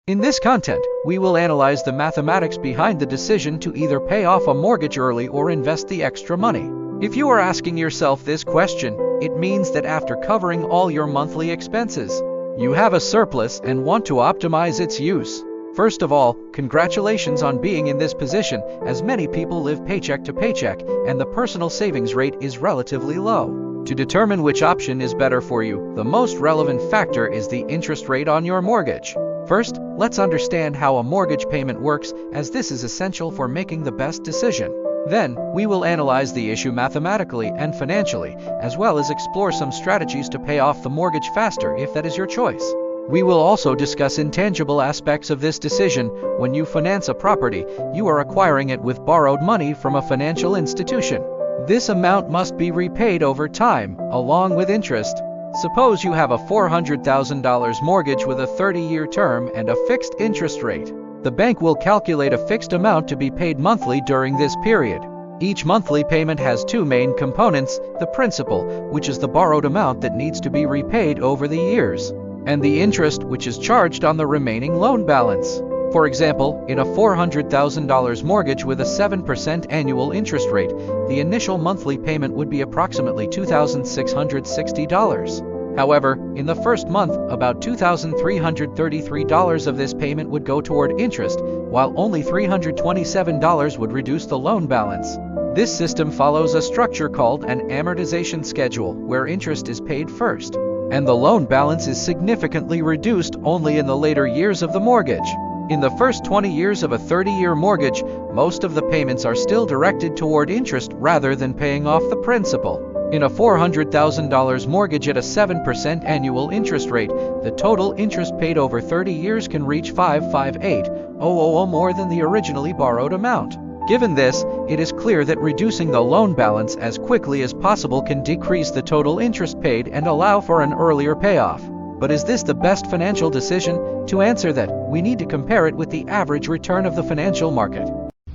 In this content, we will analyze the mathematics behind the decision to either pay off a mortgage early or invest the extra money. If you are asking yourself this question, it means that after covering all your monthly expenses, you have a surplus and want to optimize its use. First of all, congratulations on being in this position, as many people live paycheck to paycheck, and the personal savings rate is relatively low. To determine which option is better for you, the most relevant factor is the interest rate on your mortgage. First, let's understand how a mortgage payment works, as this is essential for making the best decision. Then, we will analyze the issue mathematically and financially, as well as explore some strategies to pay off the mortgage faster if that is your choice. We will also discuss intangible aspects of this decision. When you finance a property, you are acquiring it with borrowed money from a financial institution. This amount must be repaid over time, along with interest. Suppose you have a $400,000 mortgage with a 30-year term and a fixed interest rate. The bank will calculate a fixed amount to be paid monthly during this period. Each monthly payment has two main components: the principal, which is the borrowed amount that needs to be repaid over the years, and the interest, which is charged on the remaining loan balance. For example, in a $400,000 mortgage with a 7% annual interest rate, the initial monthly payment would be approximately $2,660. However, in the first month, about $2,333 of this payment would go toward interest, while only $327 would reduce the loan balance. This system follows a structure called an amortization schedule, where interest is paid first, and the loan balance is significantly reduced only in the later years of the mortgage. In the first 20 years of a 30-year mortgage, most of the payments are still directed toward interest rather than paying off the principal. In a $400,000 mortgage at a 7% annual interest rate, the total interest paid over 30 years can reach $558,000 more than the originally borrowed amount. Given this, it is clear that reducing the loan balance as quickly as possible can decrease the total interest paid and allow for an earlier payoff. But is this the best financial decision? To answer that, we need to compare it with the average return of the financial market.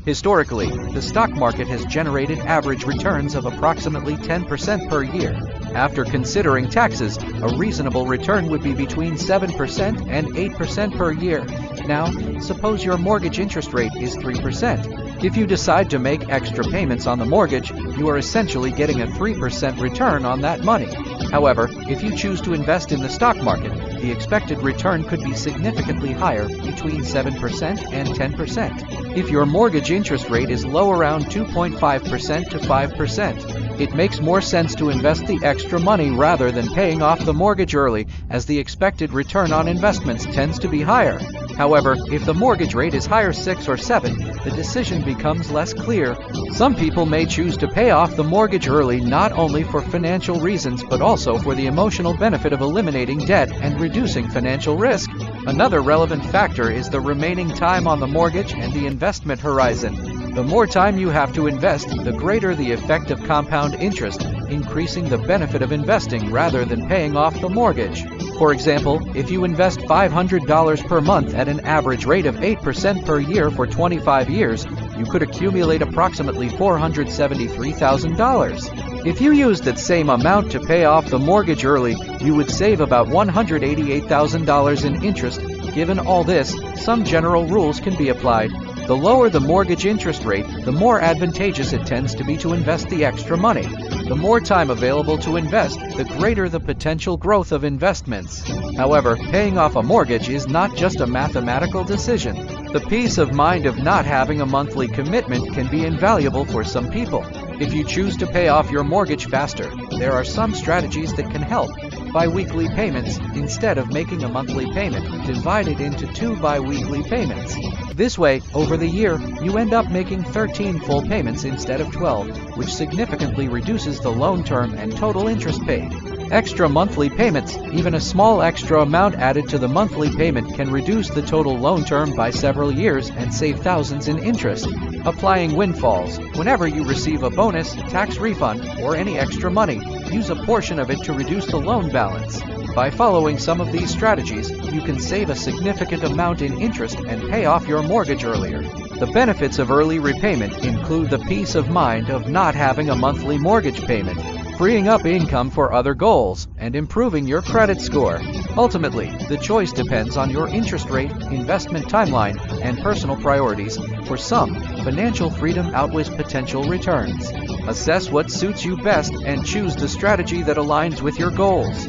Historically, the stock market has generated average returns of approximately 10% per year. After considering taxes, a reasonable return would be between 7% and 8% per year. Now, suppose your mortgage interest rate is 3%. If you decide to make extra payments on the mortgage, you are essentially getting a 3% return on that money. However, if you choose to invest in the stock market, the expected return could be significantly higher, between 7% and 10%. If your mortgage interest rate is low, around 2.5% to 5%, it makes more sense to invest the extra money rather than paying off the mortgage early, as the expected return on investments tends to be higher. However, if the mortgage rate is higher, 6 or 7, the decision becomes less clear. Some people may choose to pay off the mortgage early not only for financial reasons but also for the emotional benefit of eliminating debt and reducing financial risk. Another relevant factor is the remaining time on the mortgage and the investment horizon. The more time you have to invest, the greater the effect of compound interest, increasing the benefit of investing rather than paying off the mortgage. For example, if you invest $500 per month at an average rate of 8% per year for 25 years, you could accumulate approximately $473,000. If you used that same amount to pay off the mortgage early, you would save about $188,000 in interest. Given all this, some general rules can be applied. The lower the mortgage interest rate, the more advantageous it tends to be to invest the extra money. The more time available to invest, the greater the potential growth of investments. However, paying off a mortgage is not just a mathematical decision. The peace of mind of not having a monthly commitment can be invaluable for some people. If you choose to pay off your mortgage faster, there are some strategies that can help. Bi-weekly payments. Instead of making a monthly payment, divide it into 2 bi-weekly payments. This way, over the year, you end up making 13 full payments instead of 12, which significantly reduces the loan term and total interest paid. Extra monthly payments. Even a small extra amount added to the monthly payment can reduce the total loan term by several years and save thousands in interest. Applying windfalls. Whenever you receive a bonus, tax refund, or any extra money, use a portion of it to reduce the loan balance. By following some of these strategies, you can save a significant amount in interest and pay off your mortgage earlier. The benefits of early repayment include the peace of mind of not having a monthly mortgage payment. freeing up income for other goals, and improving your credit score. Ultimately, the choice depends on your interest rate, investment timeline, and personal priorities. For some, financial freedom outweighs potential returns. Assess what suits you best and choose the strategy that aligns with your goals.